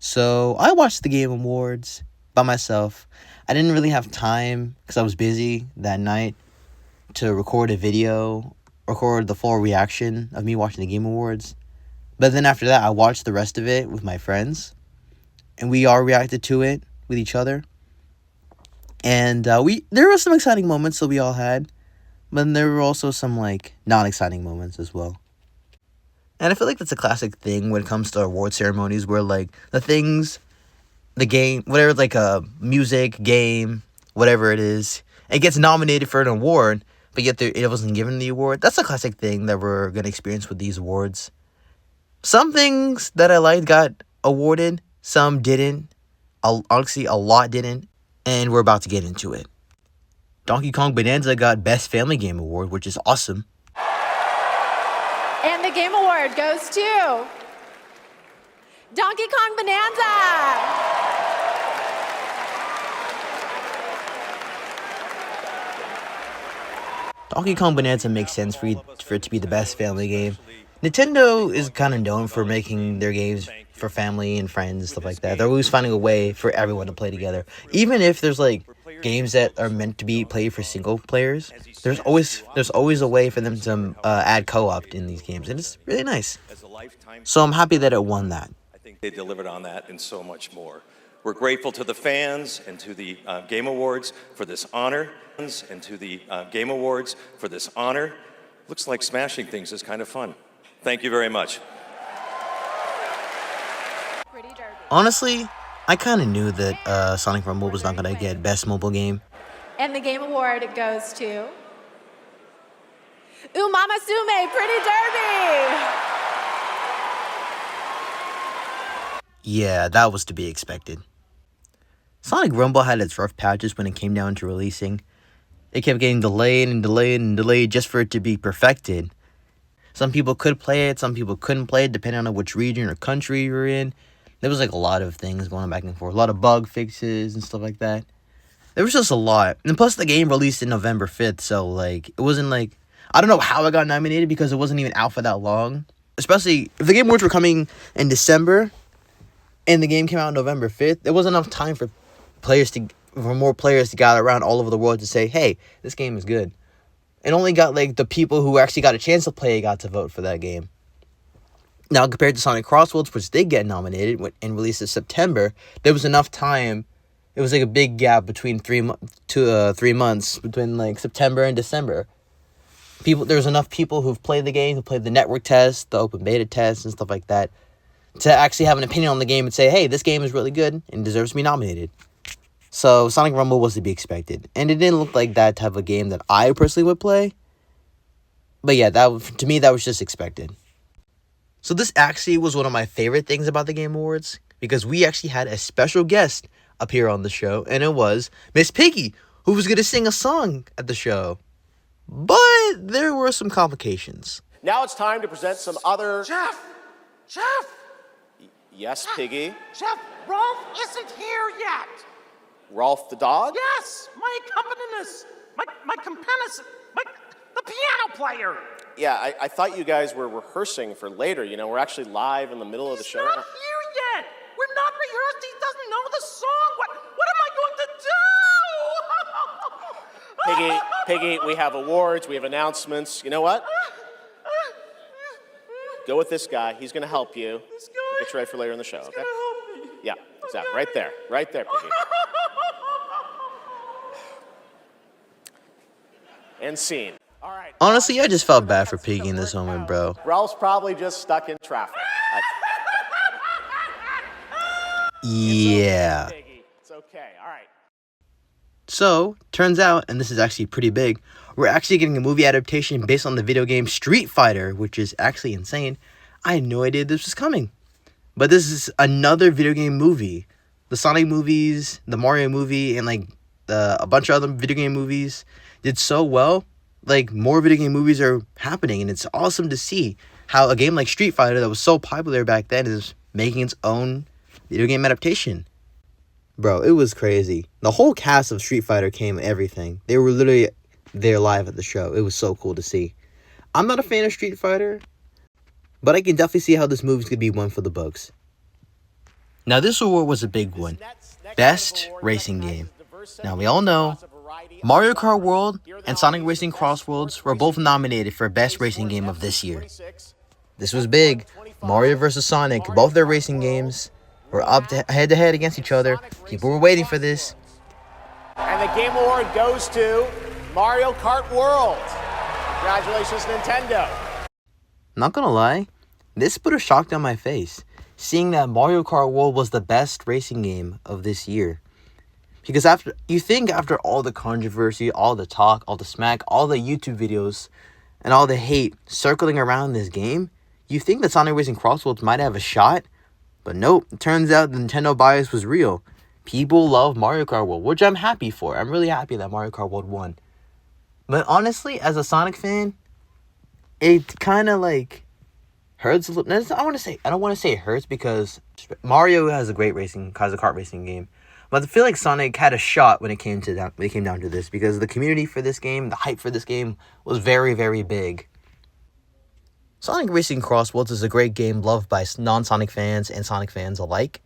So I watched the Game Awards by myself. I didn't really have time because I was busy that night to record a video, record the full reaction of me watching the Game Awards. But then after that, I watched the rest of it with my friends, and we all reacted to it with each other. And there were some exciting moments that we all had, but then there were also some non-exciting moments as well. And I feel like that's a classic thing when it comes to award ceremonies, where the game, whatever, music, game, whatever it is, it gets nominated for an award, but yet it wasn't given the award. That's a classic thing that we're going to experience with these awards. Some things that I liked got awarded, some didn't. Honestly, a lot didn't, and we're about to get into it. Donkey Kong Bonanza got Best Family Game Award, which is awesome. And the Game Award goes to Donkey Kong Bonanza. Donkey Kong Bonanza makes sense for it to be the best family game. Nintendo is kind of known for making their games for family and friends and stuff like that. They're always finding a way for everyone to play together. Even if there's games that are meant to be played for single players, there's always a way for them to add co-op in these games, and it's really nice. So I'm happy that it won that. I think they delivered on that and so much more. We're grateful to the fans and to the Game Awards for this honor. Looks like smashing things is kind of fun. Thank you very much. Honestly, I kind of knew that Sonic Rumble was not going to get Best Mobile Game. And the Game Award goes to Umamasume Pretty Derby. Yeah, that was to be expected. Sonic Rumble had its rough patches when it came down to releasing. It kept getting delayed and delayed and delayed just for it to be perfected. Some people could play it, some people couldn't play it, depending on which region or country you're in. There was a lot of things going back and forth, a lot of bug fixes and stuff like that. There was just a lot. And plus the game released in November 5th, so it wasn't I don't know how it got nominated because it wasn't even out for that long. Especially if the Game Awards were coming in December and the game came out on November 5th, there wasn't enough time for more players to gather around all over the world to say, hey, this game is good. It only got the people who actually got a chance to play it got to vote for that game. Now, compared to Sonic Crossworlds, which did get nominated and released in September, there was enough time. It was a big gap between 3 months between September and December. There was enough people who've played the game, who played the network test, the open beta test, and stuff like that, to actually have an opinion on the game and say, hey, this game is really good and deserves to be nominated. So Sonic Rumble was to be expected. And it didn't look like that type of game that I personally would play. But yeah, to me, that was just expected. So this actually was one of my favorite things about the Game Awards, because we actually had a special guest appear on the show, and it was Miss Piggy, who was going to sing a song at the show. But there were some complications. Now it's time to present some other... Chef! Yes, Piggy? Chef, Rolf isn't here yet. Rolf the dog? Yes, my accompanist, the piano player. Yeah, I thought you guys were rehearsing for later. We're actually live in the middle of the show. He's not here yet. We're not rehearsed. He doesn't know the song. What am I going to do? Piggy, we have awards, we have announcements. You know what? Go with this guy. He's going to help you. This guy? We'll get you ready for later in the show, okay? He's going to help me. Yeah, exactly. Right there, Piggy. And scene. All right. Honestly, I just felt bad for Piggy in this moment, bro. Ralph's probably just stuck in traffic. Yeah. It's okay. All right. So, turns out, and this is actually pretty big, we're actually getting a movie adaptation based on the video game Street Fighter, which is actually insane. I had no idea this was coming. But this is another video game movie. The Sonic movies, the Mario movie, and a bunch of other video game movies did so well. More video game movies are happening, and it's awesome to see how a game like Street Fighter that was so popular back then is making its own video game adaptation. Bro, it was crazy. The whole cast of Street Fighter came, everything. They were literally there live at the show. It was so cool to see. I'm not a fan of Street Fighter, but I can definitely see how this movie's gonna be one for the books. Now, this award was a big one. Best Racing Game. Now, we all know Mario Kart World and Sonic Racing Cross Worlds were both nominated for Best Racing Game of this year. This was big. Mario vs. Sonic, both their racing games, were up head-to-head against each other. People were waiting for this. And the Game Award goes to Mario Kart World. Congratulations, Nintendo. Not gonna lie, this put a shock down my face, seeing that Mario Kart World was the best racing game of this year. Because after all the controversy, all the talk, all the smack, all the YouTube videos, and all the hate circling around this game, you think that Sonic Racing Cross Worlds might have a shot, but nope, it turns out the Nintendo bias was real. People love Mario Kart World, which I'm happy for. I'm really happy that Mario Kart World won. But honestly, as a Sonic fan, it kind of like hurts a little. I don't want to say it hurts because Mario has a kart racing game. But I feel like Sonic had a shot when it came down to this, because the community for this game, the hype for this game was very, very big. Sonic Racing Cross Worlds is a great game loved by non-Sonic fans and Sonic fans alike.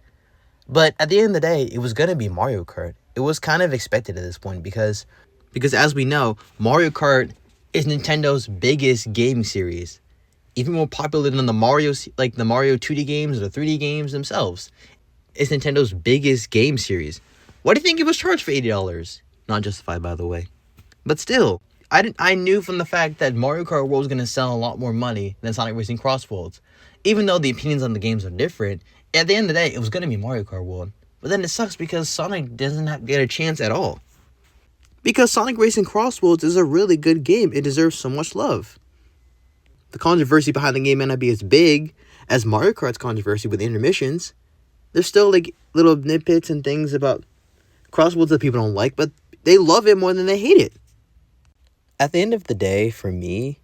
But at the end of the day, it was going to be Mario Kart. It was kind of expected at this point because as we know, Mario Kart is Nintendo's biggest game series. Even more popular than the Mario 2D games or the 3D games themselves. It's Nintendo's biggest game series. Why do you think it was charged for $80? Not justified, by the way. But still, I knew from the fact that Mario Kart World was going to sell a lot more money than Sonic Racing Cross Worlds. Even though the opinions on the games are different, at the end of the day, it was going to be Mario Kart World. But then it sucks because Sonic doesn't get a chance at all. Because Sonic Racing Cross Worlds is a really good game. It deserves so much love. The controversy behind the game may not be as big as Mario Kart's controversy with intermissions. There's still like little nitpicks and things about Cross Worlds that people don't like, but they love it more than they hate it. At the end of the day, for me,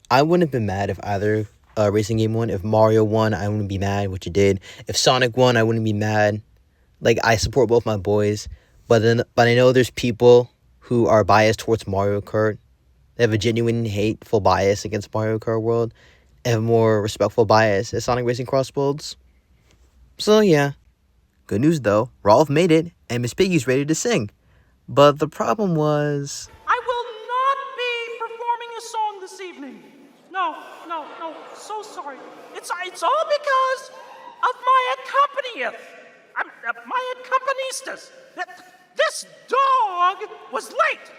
I wouldn't have been mad if either racing game won. If Mario won, I wouldn't be mad, which it did. If Sonic won, I wouldn't be mad. Like, I support both my boys, but I know there's people who are biased towards Mario Kart. They have a genuine hateful bias against Mario Kart World. They have a more respectful bias at Sonic Racing Cross Worlds. So yeah, good news though, Rolf made it, and Miss Piggy's ready to sing. But the problem was... I will not be performing a song this evening. No, so sorry. It's all because of my my accompanisters. This dog was late,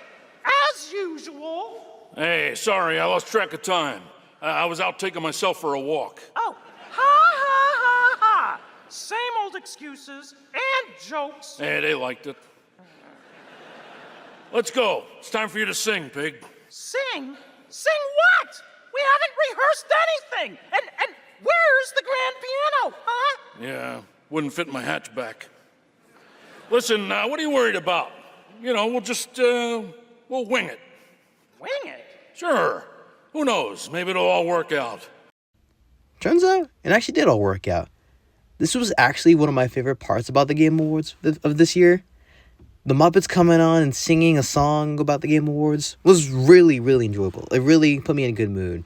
as usual. Hey, sorry, I lost track of time. I was out taking myself for a walk. Oh, ha. Same old excuses and jokes. Hey, they liked it. Let's go. It's time for you to sing, Pig. Sing? Sing what? We haven't rehearsed anything. And where's the grand piano, huh? Yeah, wouldn't fit in my hatchback. Listen, what are you worried about? You know, we'll just, we'll wing it. Wing it? Sure. Who knows? Maybe it'll all work out. Turns out, it actually did all work out. This was actually one of my favorite parts about the Game Awards of this year. The Muppets coming on and singing a song about the Game Awards was really, really enjoyable. It really put me in a good mood.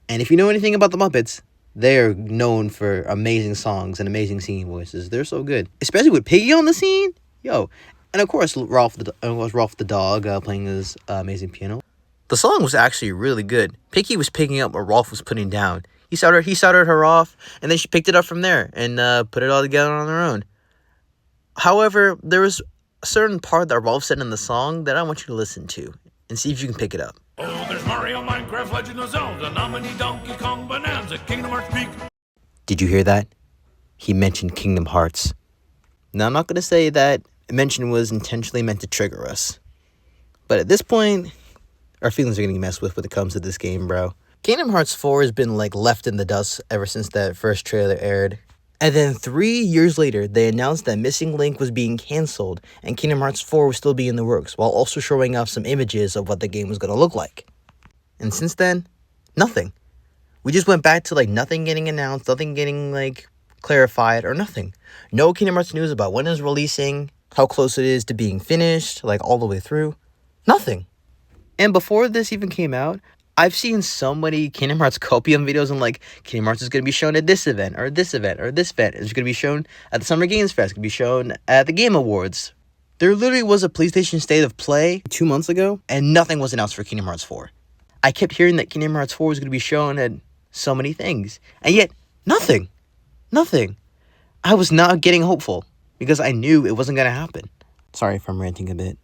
And if you know anything about the Muppets, they're known for amazing songs and amazing singing voices. They're so good. Especially with Piggy on the scene. Yo. And of course, Rolf the dog playing his amazing piano. The song was actually really good. Piggy was picking up what Rolf was putting down. He started her off, and then she picked it up from there and put it all together on her own. However, there was a certain part that Rolf said in the song that I want you to listen to and see if you can pick it up. Oh, there's Mario, Minecraft, Legend of Zelda, Nominee, Donkey Kong, Bonanza, Kingdom Hearts Peak. Did you hear that? He mentioned Kingdom Hearts. Now, I'm not going to say that mention was intentionally meant to trigger us. But at this point, our feelings are getting messed with when it comes to this game, bro. Kingdom Hearts 4 has been, left in the dust ever since that first trailer aired. And then 3 years later, they announced that Missing Link was being cancelled and Kingdom Hearts 4 was still being in the works, while also showing off some images of what the game was going to look like. And since then, nothing. We just went back to, nothing getting announced, nothing getting, clarified, or nothing. No Kingdom Hearts news about when it's releasing, how close it is to being finished, all the way through. Nothing. And before this even came out, I've seen so many Kingdom Hearts copium videos and like Kingdom Hearts is going to be shown at this event or this event or this event. It's going to be shown at the Summer Games Fest. It's going to be shown at the Game Awards. There literally was a PlayStation State of Play 2 months ago and nothing was announced for Kingdom Hearts 4. I kept hearing that Kingdom Hearts 4 was going to be shown at so many things. And yet, nothing. Nothing. I was not getting hopeful because I knew it wasn't going to happen. Sorry if I'm ranting a bit.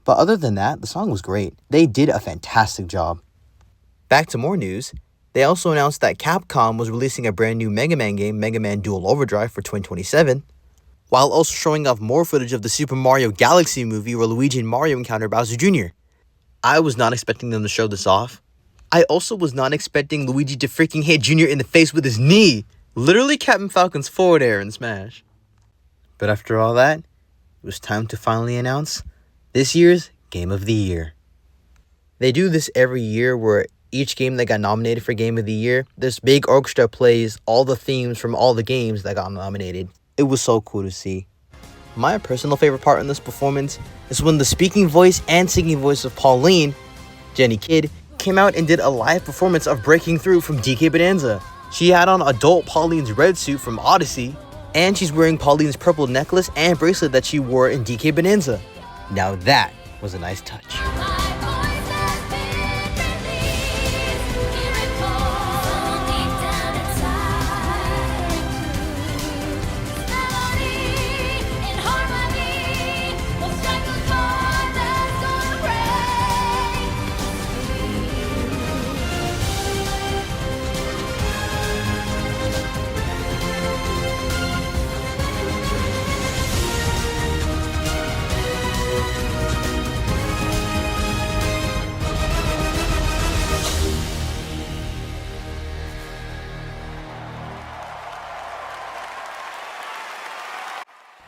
But other than that, the song was great. They did a fantastic job. Back to more news, they also announced that Capcom was releasing a brand new Mega Man game, Mega Man Dual Overdrive, for 2027, while also showing off more footage of the Super Mario Galaxy movie where Luigi and Mario encounter Bowser Jr. I was not expecting them to show this off. I also was not expecting Luigi to freaking hit Jr. in the face with his knee, literally Captain Falcon's forward air in Smash. But after all that, it was time to finally announce this year's Game of the Year. They do this every year where each game that got nominated for Game of the Year, this big orchestra plays all the themes from all the games that got nominated. It was so cool to see. My personal favorite part in this performance is when the speaking voice and singing voice of Pauline, Jenny Kidd, came out and did a live performance of Breaking Through from DK Bonanza. She had on adult Pauline's red suit from Odyssey, and she's wearing Pauline's purple necklace and bracelet that she wore in DK Bonanza. Now that was a nice touch.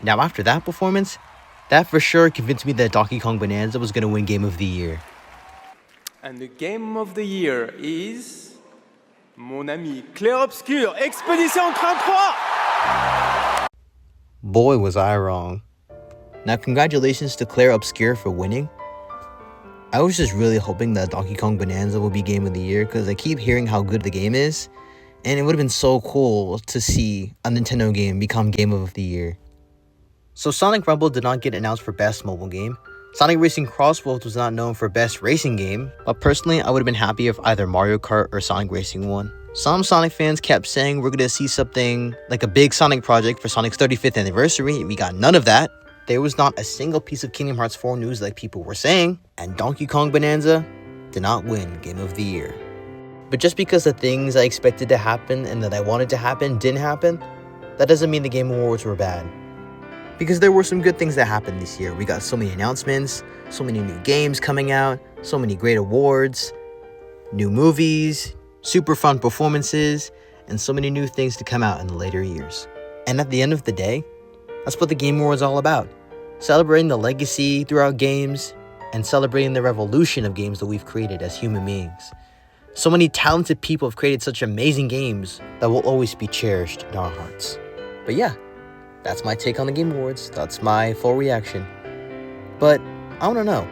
Now after that performance, that for sure convinced me that Donkey Kong Bonanza was going to win Game of the Year. And the Game of the Year is... Mon ami Clair Obscur, Expédition 33! Boy, was I wrong. Now congratulations to Clair Obscur for winning. I was just really hoping that Donkey Kong Bonanza will be Game of the Year because I keep hearing how good the game is. And it would have been so cool to see a Nintendo game become Game of the Year. So Sonic Rumble did not get announced for Best Mobile Game. Sonic Racing Crossworlds was not known for Best Racing Game, but personally I would have been happy if either Mario Kart or Sonic Racing won. Some Sonic fans kept saying we're going to see something like a big Sonic project for Sonic's 35th anniversary. We got none of that. There was not a single piece of Kingdom Hearts 4 news like people were saying, and Donkey Kong Bonanza did not win Game of the Year. But just because the things I expected to happen and that I wanted to happen didn't happen, that doesn't mean the Game Awards were bad. Because there were some good things that happened this year. We got so many announcements, so many new games coming out, so many great awards, new movies, super fun performances, and so many new things to come out in the later years. And at the end of the day, that's what the Game Awards is all about. Celebrating the legacy throughout games and celebrating the revolution of games that we've created as human beings. So many talented people have created such amazing games that will always be cherished in our hearts. But yeah, that's my take on the Game Awards. That's my full reaction. But I want to know,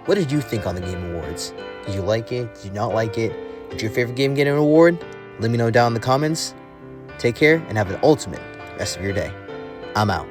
what did you think on the Game Awards? Did you like it? Did you not like it? Did your favorite game get an award? Let me know down in the comments. Take care and have an ultimate rest of your day. I'm out.